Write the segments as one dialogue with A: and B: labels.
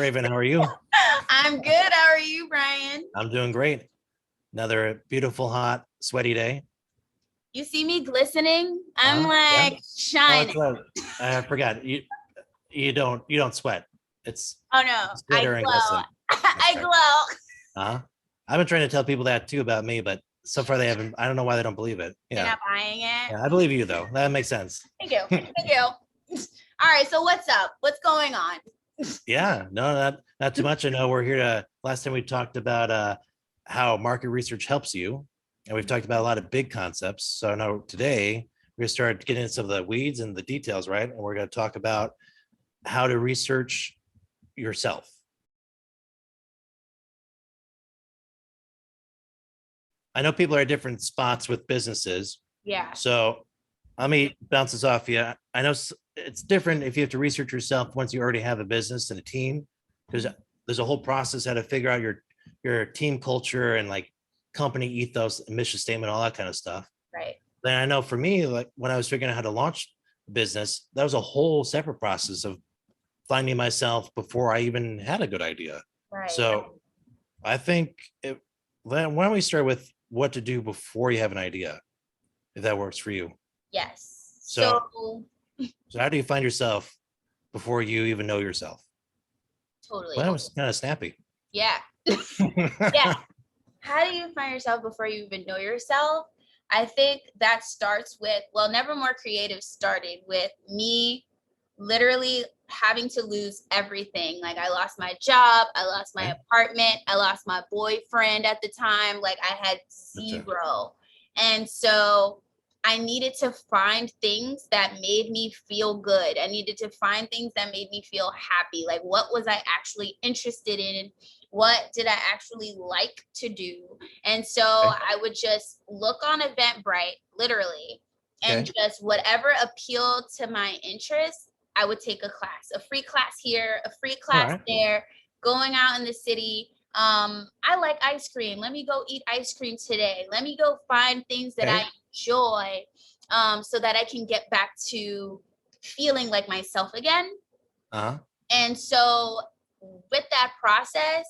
A: Raven. How are you?
B: I'm good. How are you, Brian?
A: I'm doing great. Another beautiful, hot, sweaty day.
B: You see me glistening? I'm
A: Yeah.
B: like
A: Oh,
B: shining.
A: that's right. I forgot. You don't sweat. It's
B: Oh no,
A: it's
B: I
A: glitter and
B: glow.
A: glisten. That's
B: I
A: right.
B: glow.
A: I've been trying to tell people that too about me, but so far they haven't. I don't know why they don't believe it.
B: They're
A: Yeah.
B: not buying it.
A: Yeah. I believe you though. That makes sense.
B: Thank you. Thank you. All right. So what's up? What's going on?
A: Yeah. No, not too much. I know we're here to. Last time we talked about how market research helps you, and we've talked about a lot of big concepts. So I know today we're gonna start getting into some of the weeds and the details, right? And we're going to talk about how to research yourself. I know people are at different spots with businesses.
B: Yeah.
A: So let me bounce this off you. I know it's different if you have to research yourself once you already have a business and a team, because there's a whole process how to figure out your team culture and like company ethos, mission statement, all that kind of stuff.
B: Right.
A: Then I know for me, like when I was figuring out how to launch business, that was a whole separate process of finding myself before I even had a good idea.
B: Right.
A: So I think why don't we start with what to do before you have an idea, if that works for you.
B: Yes.
A: So,
B: So
A: so how do you find yourself before you even know yourself?
B: totally.
A: Well, that was kind of snappy.
B: Yeah. Yeah. How do you find yourself before you even know yourself? I think that starts with, well, Nevermore Creative started with me literally having to lose everything. Like I lost my job, I lost my apartment, I lost my boyfriend at the time. Like I had zero. And so I needed to find things that made me feel good. I needed to find things that made me feel happy. Like what was I actually interested in? What did I actually like to do? And so I would just look on Eventbrite, literally, and just whatever appealed to my interests, I would take a class, a free class here, a free class there, going out in the city. I like ice cream. Let me go eat ice cream today. Let me go find things that I enjoy, so that I can get back to feeling like myself again. And so with that process,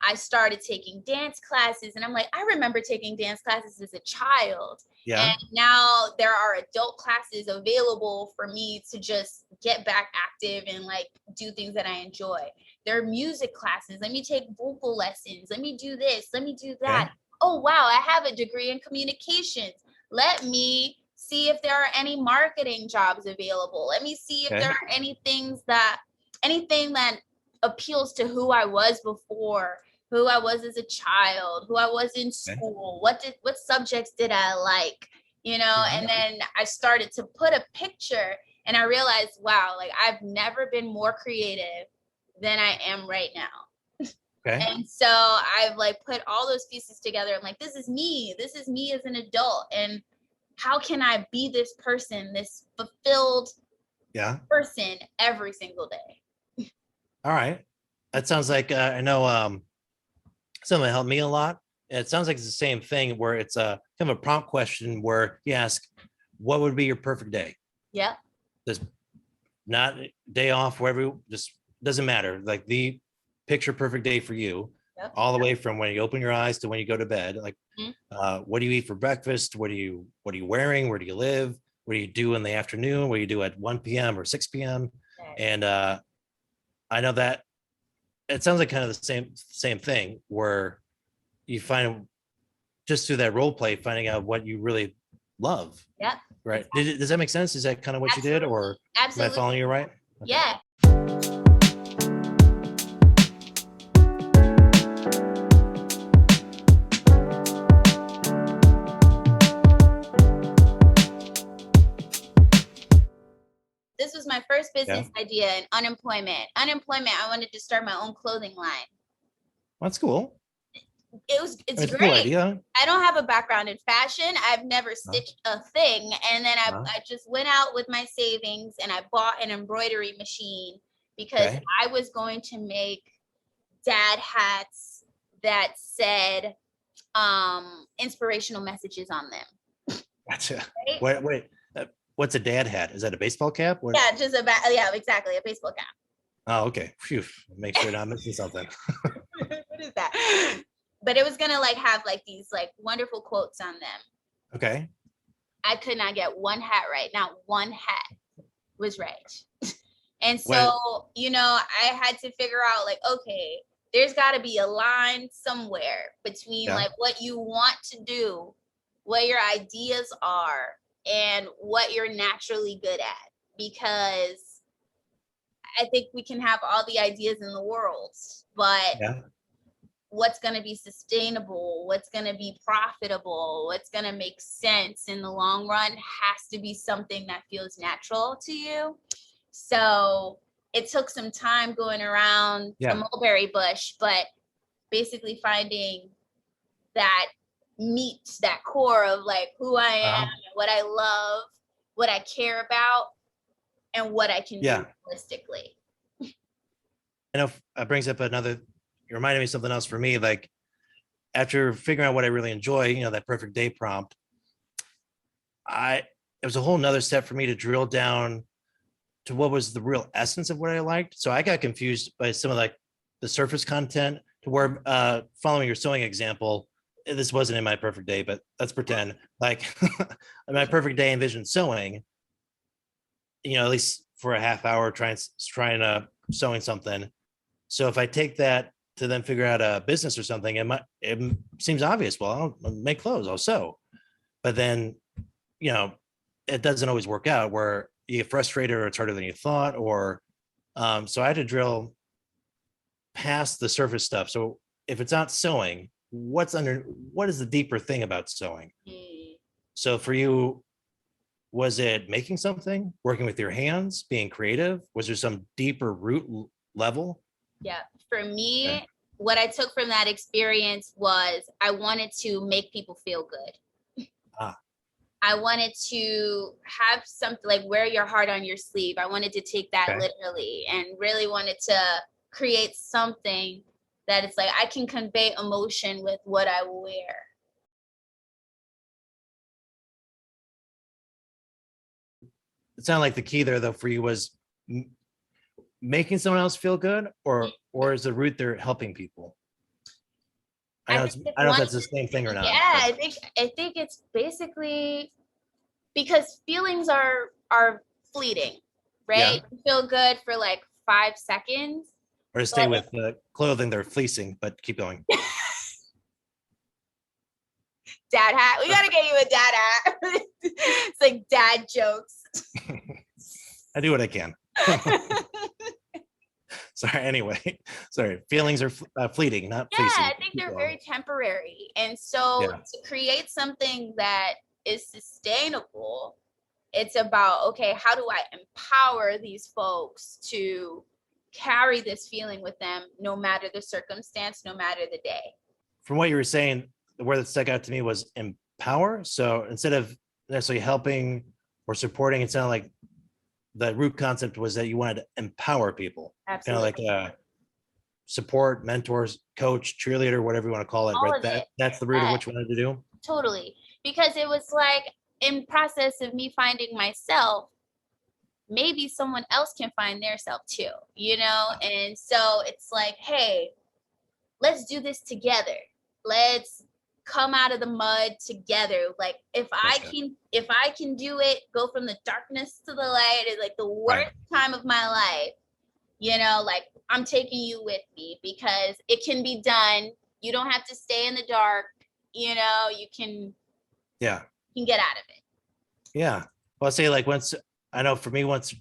B: I started taking dance classes, and I'm like, I remember taking dance classes as a child. Yeah. And now there are adult classes available for me to just get back active and like do things that I enjoy. There are music classes. Let me take vocal lessons. Let me do this. Let me do that. Oh, wow. I have a degree in communications. Let me see if there are any marketing jobs available. Let me see if there are anything that appeals to who I was before, who I was as a child, who I was in school, what subjects did I like, and then I started to put a picture and I realized, wow, like I've never been more creative than I am right now. And so I've like put all those pieces together. I'm like, this is me as an adult. And how can I be this person, this fulfilled person every single day?
A: All right. That sounds like, I know something that helped me a lot. And it sounds like it's the same thing where it's a kind of a prompt question where you ask, what would be your perfect day?
B: Yeah.
A: This not day off, wherever, just doesn't matter. Like the picture perfect day for you, all the way from when you open your eyes to when you go to bed. Like, what do you eat for breakfast? What are you wearing? Where do you live? What do you do in the afternoon? What do you do at 1 p.m. or 6 p.m.? And I know that it sounds like kind of the same thing where you find just through that role play, finding out what you really love.
B: Yeah.
A: Right. Exactly. Does that make sense? Is that kind of what you did, or am I following you right?
B: Okay. Yeah. This was my first business idea in unemployment. I wanted to start my own clothing line.
A: That's cool.
B: It's great.
A: Cool idea.
B: I don't have a background in fashion. I've never stitched a thing. And then I just went out with my savings and I bought an embroidery machine because I was going to make dad hats that said inspirational messages on them.
A: Gotcha. Wait. What's a dad hat? Is that a baseball cap?
B: Yeah, just exactly, a baseball cap.
A: Oh, okay. Phew. Make sure not missing something.
B: What is that? But it was gonna like have like these like wonderful quotes on them.
A: Okay.
B: I could not get one hat right. Not one hat was right. And
A: What?
B: so, I had to figure out like, okay, there's got to be a line somewhere between
A: Yeah.
B: like what you want to do, what your ideas are, and what you're naturally good at. Because I think we can have all the ideas in the world, but
A: Yeah.
B: what's going to be sustainable, what's going to be profitable, what's going to make sense in the long run has to be something that feels natural to you. So it took some time going around the mulberry bush, but basically finding that meat, that core of like who I am, what I love, what I care about, and what I can do holistically.
A: I know it brings up another, you reminded me of something else for me. Like after figuring out what I really enjoy, that perfect day prompt, it was a whole nother step for me to drill down to what was the real essence of what I liked. So I got confused by some of like the surface content to where following your sewing example, this wasn't in my perfect day, but let's pretend like my perfect day envisioned sewing, at least for a half hour trying sewing something. So if I take that to then figure out a business or something, it seems obvious. Well, I'll make clothes, I'll sew. But then, it doesn't always work out where you get frustrated or it's harder than you thought, or so I had to drill past the surface stuff. So if it's not sewing, what is the deeper thing about sewing? So for you, was it making something, working with your hands, being creative? Was there some deeper root level?
B: Yeah, for me, what I took from that experience was I wanted to make people feel good. I wanted to have something like wear your heart on your sleeve. I wanted to take that literally and really wanted to create something that it's like I can convey emotion with what I wear.
A: It sounded like the key there, though, for you was making someone else feel good, or is the root there helping people? I don't know if that's the same thing or not.
B: Yeah, I think it's basically because feelings are fleeting, right? You feel good for like 5 seconds.
A: Or to stay with the clothing they're fleecing, but keep going.
B: Dad hat. We gotta get you a dad hat. It's like dad jokes.
A: I do what I can. Sorry. Anyway, sorry. Feelings are fleeting, not fleecing.
B: I think they're very temporary. And so to create something that is sustainable, it's about, okay, how do I empower these folks to carry this feeling with them no matter the circumstance, no matter the day?
A: From what you were saying, the word that stuck out to me was empower. So instead of necessarily helping or supporting, it sounded like the root concept was that you wanted to empower people.
B: Absolutely.
A: Kind of like support, mentors, coach, cheerleader, whatever you want to call it.
B: All
A: Right. That's the root of what you wanted to do.
B: Totally. Because it was like in process of me finding myself, maybe someone else can find their self too, And so it's like, hey, let's do this together. Let's come out of the mud together. Like if I can do it, go from the darkness to the light is like the worst time of my life, like I'm taking you with me because it can be done. You don't have to stay in the dark, you can get out of it.
A: Yeah. Well, I'll say like once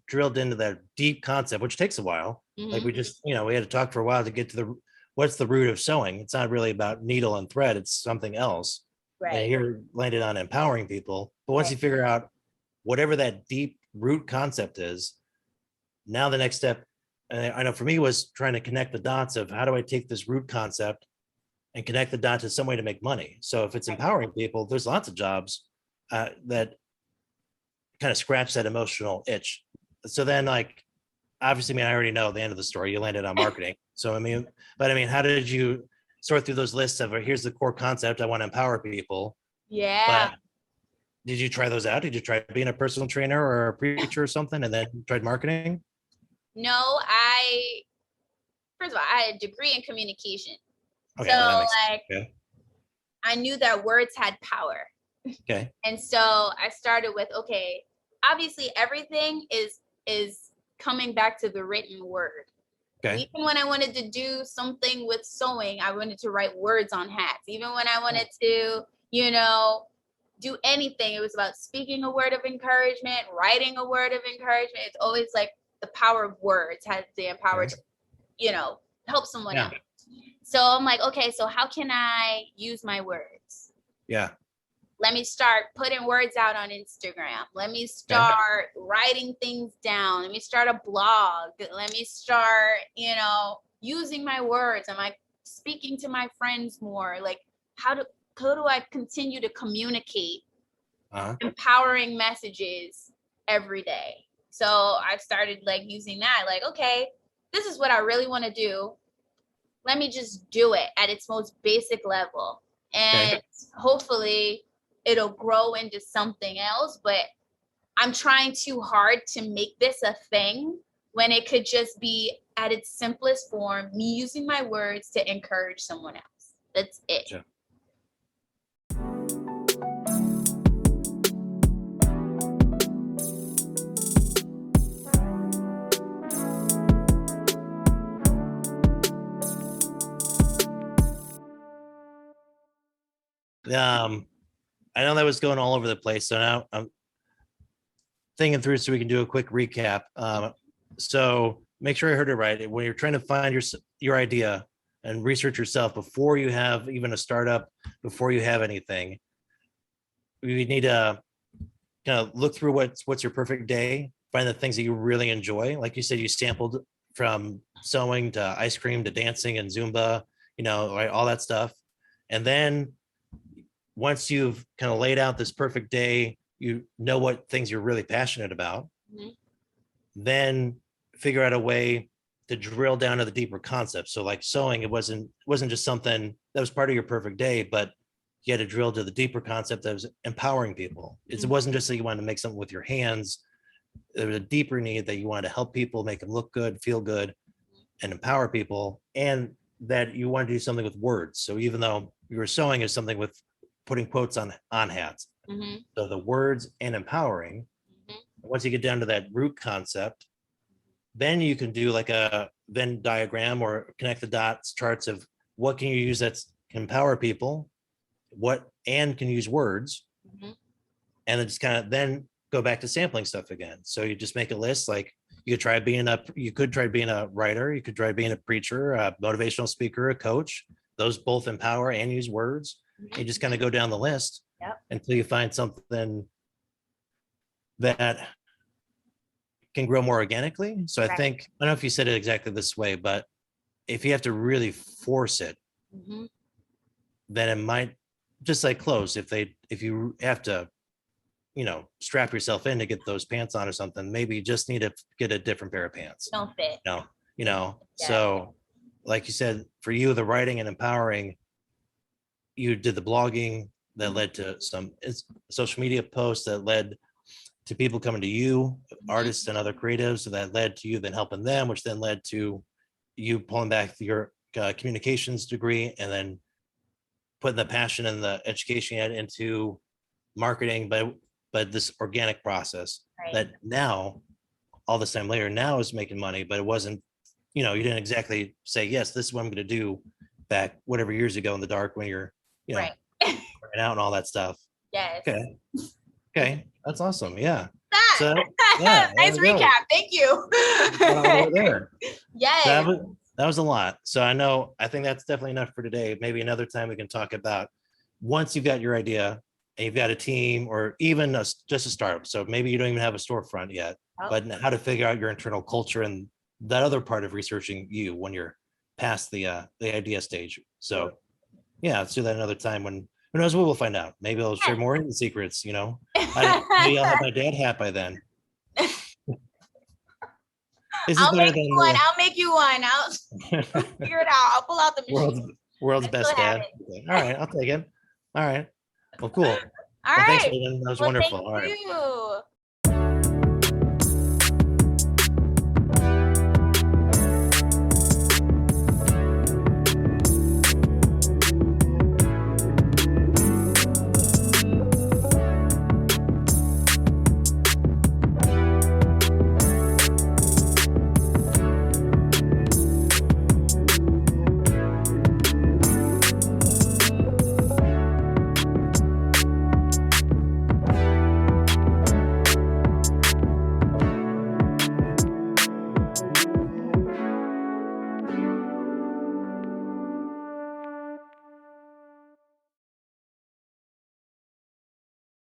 A: drilled into that deep concept, which takes a while, like we just, we had to talk for a while to get to what's the root of sewing. It's not really about needle and thread. It's something else. Right. And here landed on empowering people. But once you figure out whatever that deep root concept is, now the next step, and I know for me was trying to connect the dots of how do I take this root concept and connect the dots to some way to make money. So if it's empowering people, there's lots of jobs that kind of scratch that emotional itch. So then like, obviously, I already know the end of the story. You landed on marketing. So, how did you sort through those lists of here's the core concept. I want to empower people.
B: Yeah.
A: But did you try those out? Did you try being a personal trainer or a preacher or something and then tried marketing?
B: No, I first of all, I had a degree in communication.
A: Okay,
B: so
A: that makes
B: like
A: sense. Okay.
B: I knew that words had power.
A: Okay.
B: And so I started with, okay, obviously everything is coming back to the written word.
A: Okay.
B: Even when I wanted to do something with sewing, I wanted to write words on hats. Even when I wanted to, do anything, it was about speaking a word of encouragement, writing a word of encouragement. It's always like the power of words has the power to, help someone else. So I'm like, okay, so how can I use my words?
A: Yeah.
B: Let me start putting words out on Instagram. Let me start writing things down. Let me start a blog. Let me start, using my words. Am I speaking to my friends more? Like, how do I continue to communicate empowering messages every day? So I started like using that, like, okay, this is what I really want to do. Let me just do it at its most basic level. And hopefully it'll grow into something else. But I'm trying too hard to make this a thing when it could just be at its simplest form, me using my words to encourage someone else. That's it.
A: Gotcha. I know that was going all over the place, so now I'm thinking through so we can do a quick recap. So make sure I heard it right. When you're trying to find your idea and research yourself before you have even a startup, before you have anything, you need to kind of look through what's your perfect day, find the things that you really enjoy. Like you said, you sampled from sewing to ice cream to dancing and Zumba, right, all that stuff. And then once you've kind of laid out this perfect day, you know what things you're really passionate about, then figure out a way to drill down to the deeper concepts. So like sewing, it wasn't just something that was part of your perfect day, but you had to drill to the deeper concept that was empowering people. It wasn't just that you wanted to make something with your hands. There was a deeper need that you wanted to help people, make them look good, feel good, and empower people, and that you want to do something with words. So even though you were sewing is something with putting quotes on hats, so the words and empowering. Once you get down to that root concept, then you can do like a Venn diagram or connect the dots charts of what can you use that can empower people, and can use words, and then just kind of then go back to sampling stuff again. So you just make a list. Like you could try being a writer, you could try being a preacher, a motivational speaker, a coach. Those both empower and use words. You just kind of go down the list until you find something that can grow more organically. So I think, I don't know if you said it exactly this way, but if you have to really force it, then it might, just like clothes, if you have to, strap yourself in to get those pants on or something, maybe you just need to get a different pair of pants.
B: Don't fit.
A: So like you said, for you, the writing and empowering, you did the blogging that led to some social media posts that led to people coming to you, artists and other creatives, so that led to you then helping them, which then led to you pulling back your communications degree and then putting the passion and the education you had into marketing, but this organic process that now all this time later now is making money, but it wasn't, you didn't exactly say, yes, this is what I'm going to do back whatever years ago in the dark when you're, working out and all that stuff.
B: Yes.
A: Okay. That's awesome. Yeah.
B: That.
A: So yeah,
B: nice recap. Thank you.
A: There.
B: Yes.
A: That was a lot. So I think that's definitely enough for today. Maybe another time we can talk about once you've got your idea and you've got a team or even just a startup. So maybe you don't even have a storefront yet, but how to figure out your internal culture and that other part of researching you when you're past the idea stage. So yeah, let's do that another time when who knows what we'll find out. Maybe I'll share more hidden secrets, maybe I'll have my dad hat by then.
B: I'll make you one. I'll figure it out. I'll pull out the machine.
A: World's best dad. Okay. All right, I'll take it. All right. Well, cool.
B: All right.
A: Thanks, Megan. That was wonderful.
B: Thank
A: All right.
B: you.